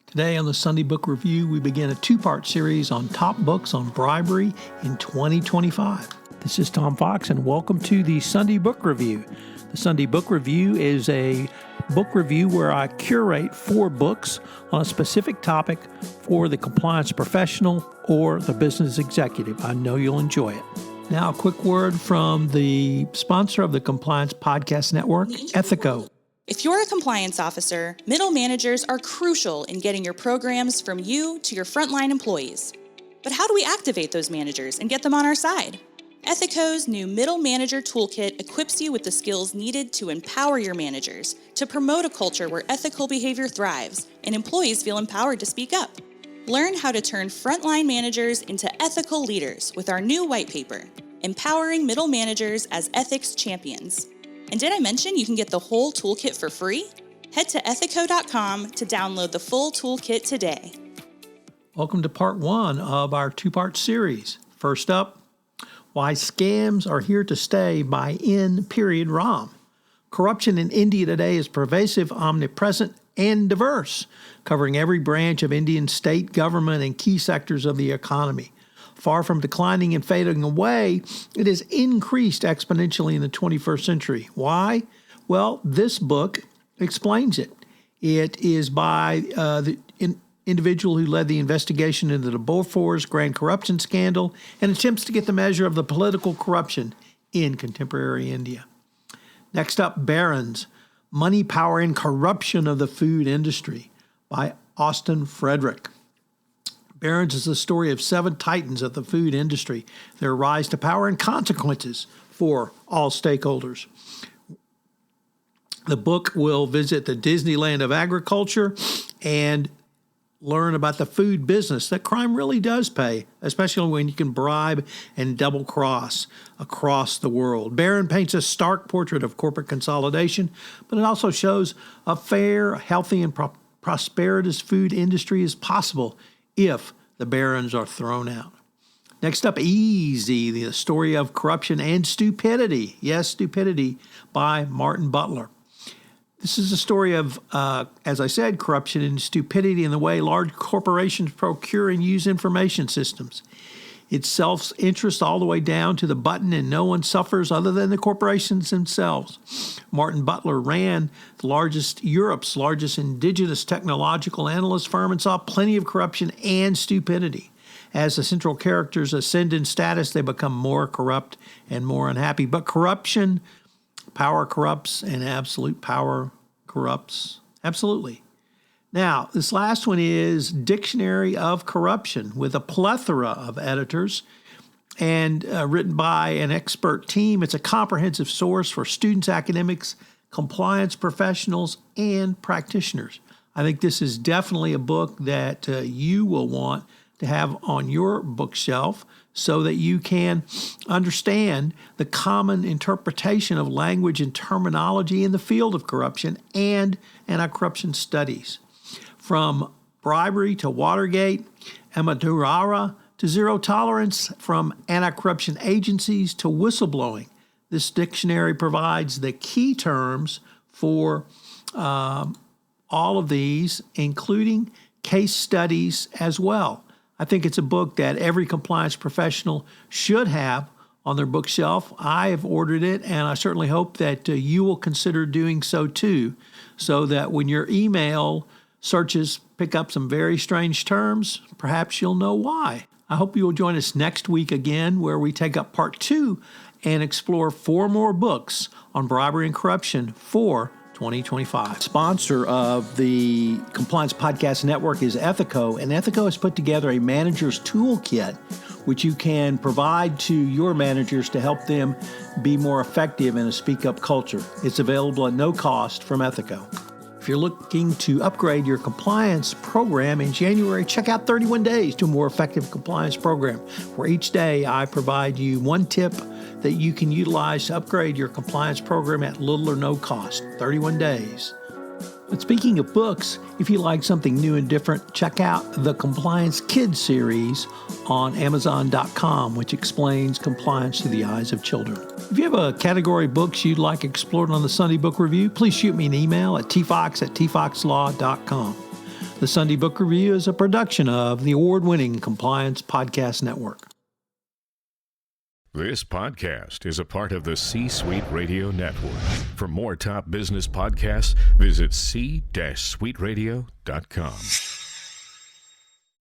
Today on the Sunday Book Review, we begin a two-part series on top books on bribery in 2025. This is Tom Fox, and welcome to the Sunday Book Review. The Sunday Book Review is a book review where I curate 4 books on a specific topic for the compliance professional or the business executive. I know you'll enjoy it. Now, a quick word from the sponsor of the Compliance Podcast Network, Ethico. If you're a compliance officer, middle managers are crucial in getting your programs from you to your frontline employees. But how do we activate those managers and get them on our side? Ethico's new Middle Manager Toolkit equips you with the skills needed to empower your managers, to promote a culture where ethical behavior thrives and employees feel empowered to speak up. Learn how to turn frontline managers into ethical leaders with our new white paper, Empowering Middle Managers as Ethics Champions. And did I mention you can get the whole toolkit for free? Head to ethico.com to download the full toolkit today. Welcome to part 1 of our 2-part series. First up, Why Scams Are Here to Stay by N. Ram. Corruption in India today is pervasive, omnipresent, and diverse, covering every branch of Indian state government and key sectors of the economy. Far from declining and fading away, it has increased exponentially in the 21st century. Why? Well, this book explains it. It is by the individual who led the investigation into the Bofors grand corruption scandal and attempts to get the measure of the political corruption in contemporary India. Next up, Barron's, Money, Power, and Corruption of the Food Industry by Austin Frerick. Barron's is the story of 7 titans of the food industry, their rise to power and consequences for all stakeholders. The book will visit the Disneyland of agriculture and learn about the food business that crime really does pay, especially when you can bribe and double-cross across the world. Barron paints a stark portrait of corporate consolidation, but it also shows a fair, healthy, and prosperous food industry is possible if the barons are thrown out. Next up, Easy, the story of corruption and stupidity. Yes, stupidity by Martin Butler. This is a story of, as I said, corruption and stupidity in the way large corporations procure and use information systems. It's self-interest all the way down to the button, and no one suffers other than the corporations themselves. Martin Butler ran Europe's largest indigenous technological analyst firm and saw plenty of corruption and stupidity. As the central characters ascend in status, they become more corrupt and more unhappy. But corruption, power corrupts, and absolute power corrupts absolutely. Now, this last one is Dictionary of Corruption with a plethora of editors and written by an expert team. It's a comprehensive source for students, academics, compliance professionals, and practitioners. I think this is definitely a book that you will want to have on your bookshelf so that you can understand the common interpretation of language and terminology in the field of corruption and anti-corruption studies. From bribery to Watergate, Amadurara to zero tolerance, from anti-corruption agencies to whistleblowing. This dictionary provides the key terms for all of these, including case studies as well. I think it's a book that every compliance professional should have on their bookshelf. I have ordered it, and I certainly hope that you will consider doing so too, so that when your email searches pick up some very strange terms, perhaps you'll know why. I hope you will join us next week again, where we take up part 2 and explore 4 more books on bribery and corruption for 2025. Sponsor of the Compliance Podcast Network is Ethico, and Ethico has put together a manager's toolkit, which you can provide to your managers to help them be more effective in a speak-up culture. It's available at no cost from Ethico. If you're looking to upgrade your compliance program in January, check out 31 Days to a More Effective Compliance Program, where each day I provide you one tip that you can utilize to upgrade your compliance program at little or no cost. 31 days. But speaking of books, if you like something new and different, check out the Compliance Kids series on Amazon.com, which explains compliance through the eyes of children. If you have a category of books you'd like explored on the Sunday Book Review, please shoot me an email at tfox@tfoxlaw.com. The Sunday Book Review is a production of the award-winning Compliance Podcast Network. This podcast is a part of the C-Suite Radio Network. For more top business podcasts, visit c-suiteradio.com.